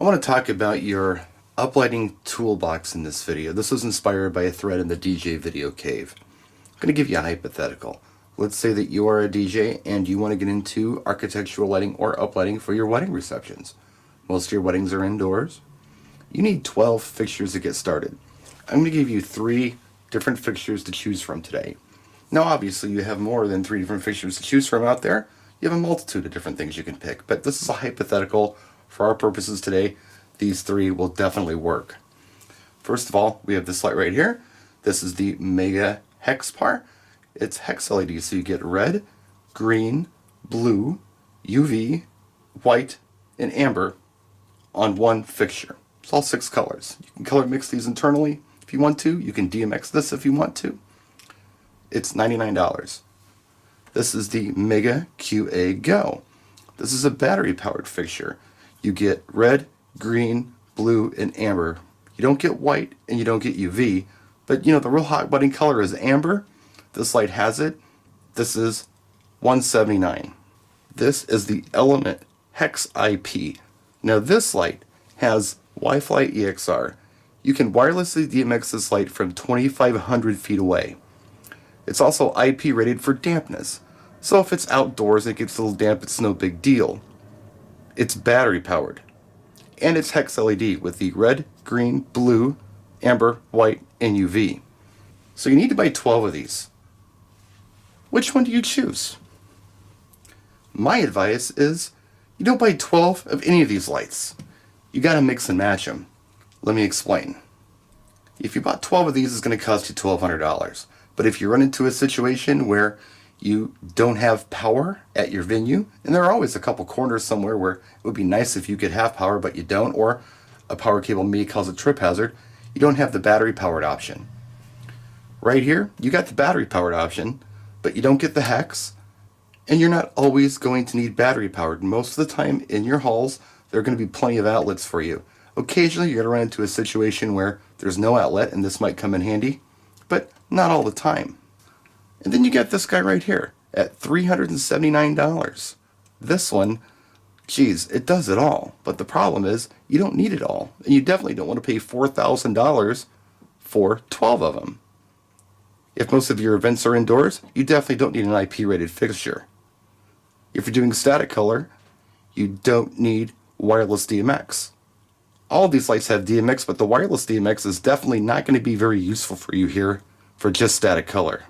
I want to talk about your uplighting toolbox in this video. This was inspired by a thread in the DJ video cave. I'm going to give you a hypothetical. Let's say that you are a DJ and you want to get into architectural lighting or uplighting for your wedding receptions. Most of your weddings are indoors. You need 12 fixtures to get started. I'm going to give you 3 different fixtures to choose from today. Now obviously you have more than 3 different fixtures to choose from out there. You have a multitude of different things you can pick, but this is a hypothetical. For our purposes today, these 3 will definitely work. First of all, we have this light right here. This is the Mega Hex Par. It's hex LED, so you get red, green, blue, UV, white, and amber on one fixture. It's all 6 colors. You can color mix these internally if you want to. You can DMX this if you want to. It's $99. This is the Mega QA GO. This is a battery powered fixture. You get red, green, blue, and amber. You don't get white and you don't get UV, but you know the real hot button color is amber. This light has it. This is $179. This is the Element HEX IP. Now this light has Wi-Fi EXR. You can wirelessly DMX this light from 2,500 feet away. It's also IP rated for dampness. So if it's outdoors and it gets a little damp, it's no big deal. It's battery powered. And it's hex LED with the red, green, blue, amber, white, and UV. So you need to buy 12 of these. Which one do you choose? My advice is you don't buy 12 of any of these lights. You gotta mix and match them. Let me explain. If you bought 12 of these, it's gonna cost you $1,200. But if you run into a situation where you don't have power at your venue, and there are always a couple corners somewhere where it would be nice if you could have power but you don't, or a power cable may cause a trip hazard, you don't have the battery powered option. Right here, you got the battery powered option, but you don't get the hex, and you're not always going to need battery powered. Most of the time in your halls, there are going to be plenty of outlets for you. Occasionally you're going to run into a situation where there's no outlet, and this might come in handy, but not all the time. And then you get this guy right here at $379. This one, geez, it does it all. But the problem is you don't need it all. And you definitely don't want to pay $4,000 for 12 of them. If most of your events are indoors, you definitely don't need an IP rated fixture. If you're doing static color, you don't need wireless DMX. All of these lights have DMX, but the wireless DMX is definitely not going to be very useful for you here for just static color.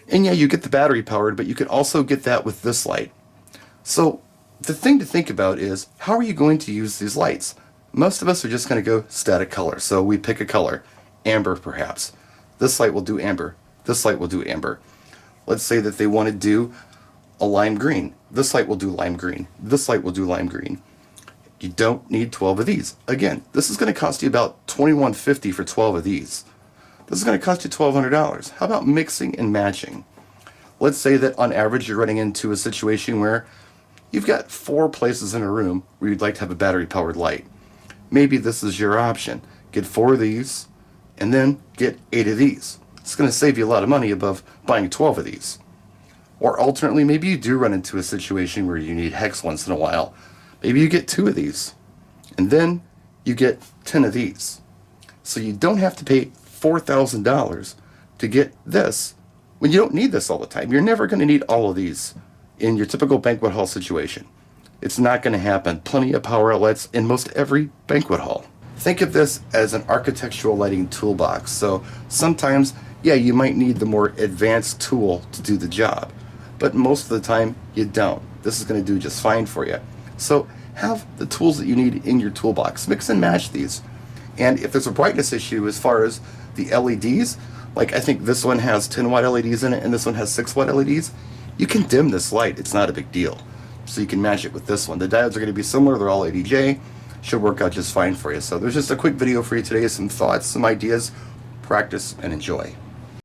And yeah, you get the battery powered, but you can also get that with this light. So the thing to think about is, how are you going to use these lights? Most of us are just going to go static color. So we pick a color, amber perhaps. This light will do amber. This light will do amber. Let's say that they want to do a lime green. This light will do lime green. This light will do lime green. You don't need 12 of these. Again, this is going to cost you about $2,150 for 12 of these. This is going to cost you $1,200. How about mixing and matching? Let's say that on average you're running into a situation where you've got 4 places in a room where you'd like to have a battery powered light. Maybe this is your option. Get 4 of these and then get 8 of these. It's going to save you a lot of money above buying 12 of these. Or alternately, maybe you do run into a situation where you need hex once in a while. Maybe you get 2 of these and then you get 10 of these. So you don't have to pay $4,000 to get this when you don't need this all the time. You're never going to need all of these in your typical banquet hall situation. It's not going to happen. Plenty of power outlets in most every banquet hall. Think of this as an architectural lighting toolbox. So sometimes, yeah, you might need the more advanced tool to do the job, but most of the time you don't. This is going to do just fine for you. So have the tools that you need in your toolbox. Mix and match these. And if there's a brightness issue as far as the LEDs, like I think this one has 10 watt LEDs in it and this one has 6 watt LEDs, you can dim this light. It's not a big deal. So you can match it with this one. The diodes are going to be similar. They're all ADJ. Should work out just fine for you. So there's just a quick video for you today. Some thoughts, some ideas. Practice and enjoy.